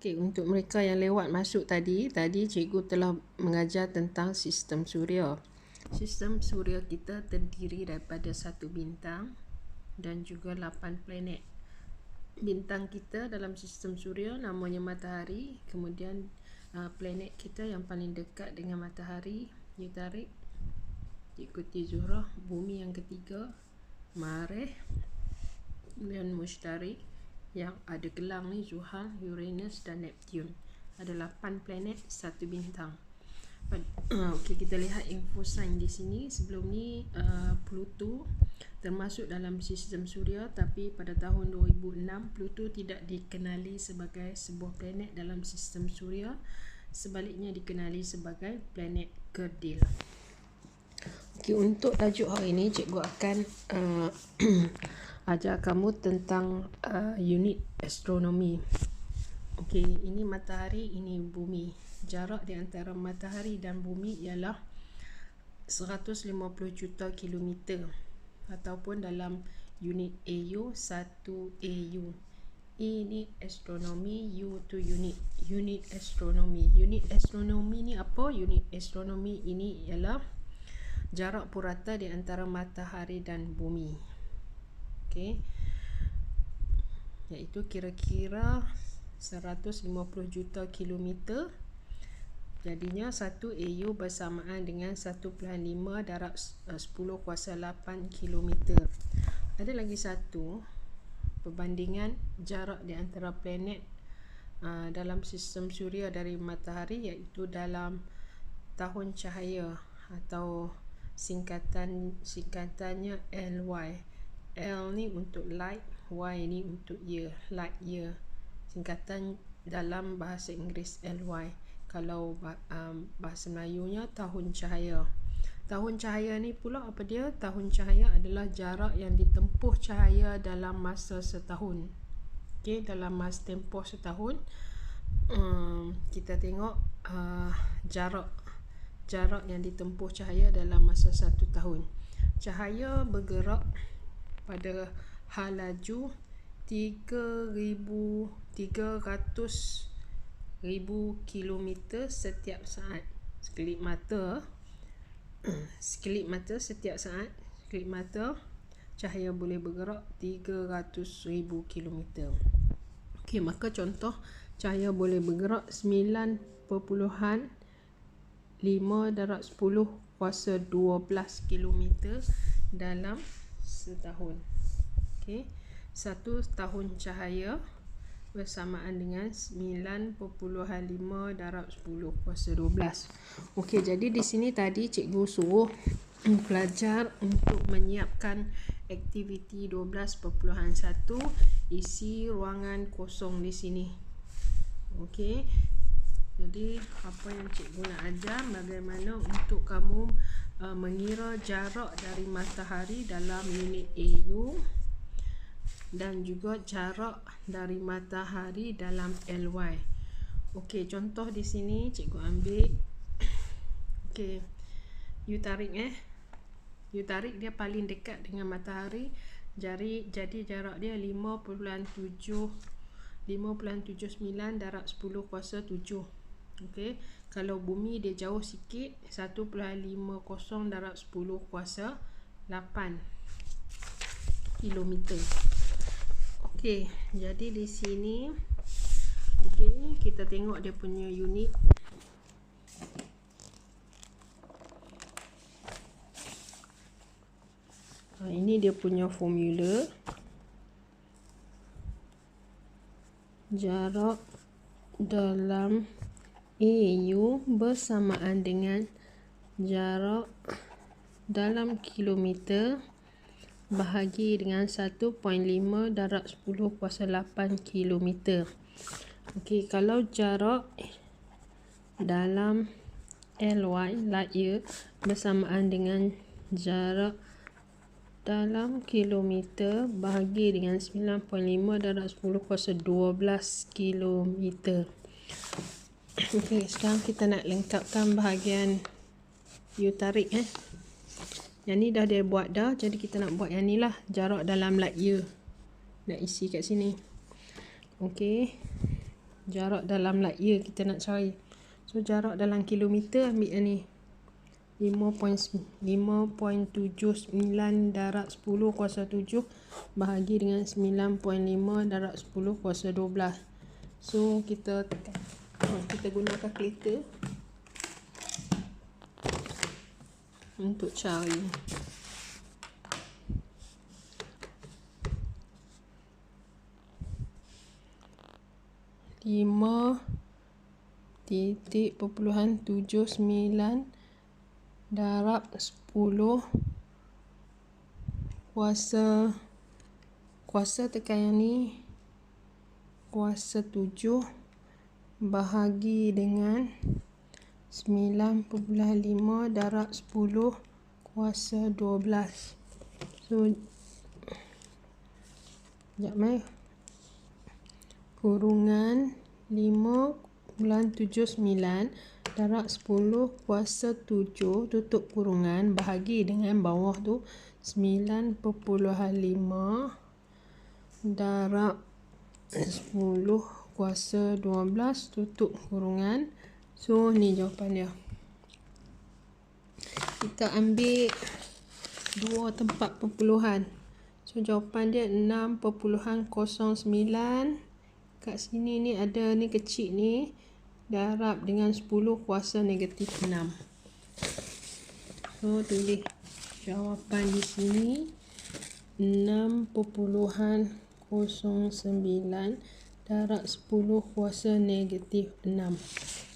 Okey, untuk mereka yang lewat masuk tadi cikgu telah mengajar tentang sistem suria. Sistem suria kita terdiri daripada satu bintang dan juga 8 planet. Bintang kita dalam sistem suria namanya matahari, kemudian planet kita yang paling dekat dengan matahari, Yutarik, diikuti Zuhrah, bumi yang ketiga, Marikh, dan Mushtari yang ada gelang ni, Zuhal, Uranus dan Neptune. Ada 8 planet, satu bintang. Okey, kita lihat info sign di sini. Sebelum ni Pluto termasuk dalam sistem suria, tapi pada tahun 2006 Pluto tidak dikenali sebagai sebuah planet dalam sistem suria, sebaliknya dikenali sebagai planet kerdil. Okey, untuk tajuk hari ini cikgu akan ajar kamu tentang unit astronomi. Okey, ini matahari, ini bumi. Jarak di antara matahari dan bumi ialah 150 juta kilometer, ataupun dalam unit AU 1 AU. Ini astronomi, U tu unit astronomi. Unit astronomi ni apa? Unit astronomi ini ialah jarak purata di antara matahari dan bumi. Okey, iaitu kira-kira 150 juta kilometer. Jadinya 1 AU bersamaan dengan 1.5 darab 10 kuasa 8 kilometer. Ada lagi satu perbandingan jarak di antara planet dalam sistem suria dari matahari, iaitu dalam tahun cahaya, atau singkatannya LY. L ni untuk light, Y ni untuk year, light year. Singkatan dalam bahasa Inggeris LY. Kalau bahasa Melayunya tahun cahaya. Tahun cahaya ni pula apa dia? Tahun cahaya adalah jarak yang ditempuh cahaya dalam masa setahun. Okey, dalam masa tempoh setahun kita tengok jarak yang ditempuh cahaya dalam masa 1 tahun. Cahaya bergerak pada hal laju 300,000 kilometer setiap saat. Sekelip mata setiap saat, sekelip mata cahaya boleh bergerak 300,000 kilometer. Okey, maka contoh cahaya boleh bergerak 9.5 darab 10 kuasa 12 kilometer dalam setahun. Okey, 1 tahun cahaya bersamaan dengan 9.5 darab 10 kuasa 12. Okey, jadi di sini tadi cikgu suruh pelajar untuk menyiapkan aktiviti 12.1, isi ruangan kosong di sini. Okey, jadi apa yang cikgu nak ajar, bagaimana untuk kamu mengira jarak dari matahari dalam unit AU dan juga jarak dari matahari dalam LY. Okey, contoh di sini cikgu ambil okey, Yutarik Yutarik dia paling dekat dengan matahari. Jadi jarak dia 5.79 darab 10 kuasa 7. Okey, kalau bumi dia jauh sikit, 1.50 darab 10 kuasa 8 kilometer. Okey, jadi di sini okey, kita tengok dia punya unit. Ini dia punya formula. Jarak dalam AU bersamaan dengan jarak dalam kilometer bahagi dengan 1.5 darab 10 kuasa 8 kilometer. Okey, kalau jarak dalam LY, light year, bersamaan dengan jarak dalam kilometer bahagi dengan 9.5 darab 10 kuasa 12 kilometer. Okey, sekarang kita nak lengkapkan bahagian Yutarik. Yang ni dah dia buat dah, jadi kita nak buat yang ni lah, jarak dalam light year. Nak isi kat sini. Okey, Jarak dalam light year kita nak cari. So jarak dalam kilometer ambil yang ni. 5.79 darab 10 kuasa 7 bahagi dengan 9.5 darab 10 kuasa 12. So kita guna kalkulator untuk cari. Lima 0.79 darab 10 kuasa tekan yang ni kuasa 7 bahagi dengan 9.5 darab 10 kuasa 12. So sekejap kurungan 5.79 darab 10 kuasa 7 tutup kurungan bahagi dengan bawah tu 9.5 darab 10 kuasa 12 tutup kurungan. So ni jawapan dia. Kita ambil dua tempat perpuluhan. So jawapan dia 6.09. Kat sini ni ada ni kecil ni darab dengan 10 kuasa negatif 6. So tulis jawapan di sini 6.09 darab 10 kuasa negatif 6.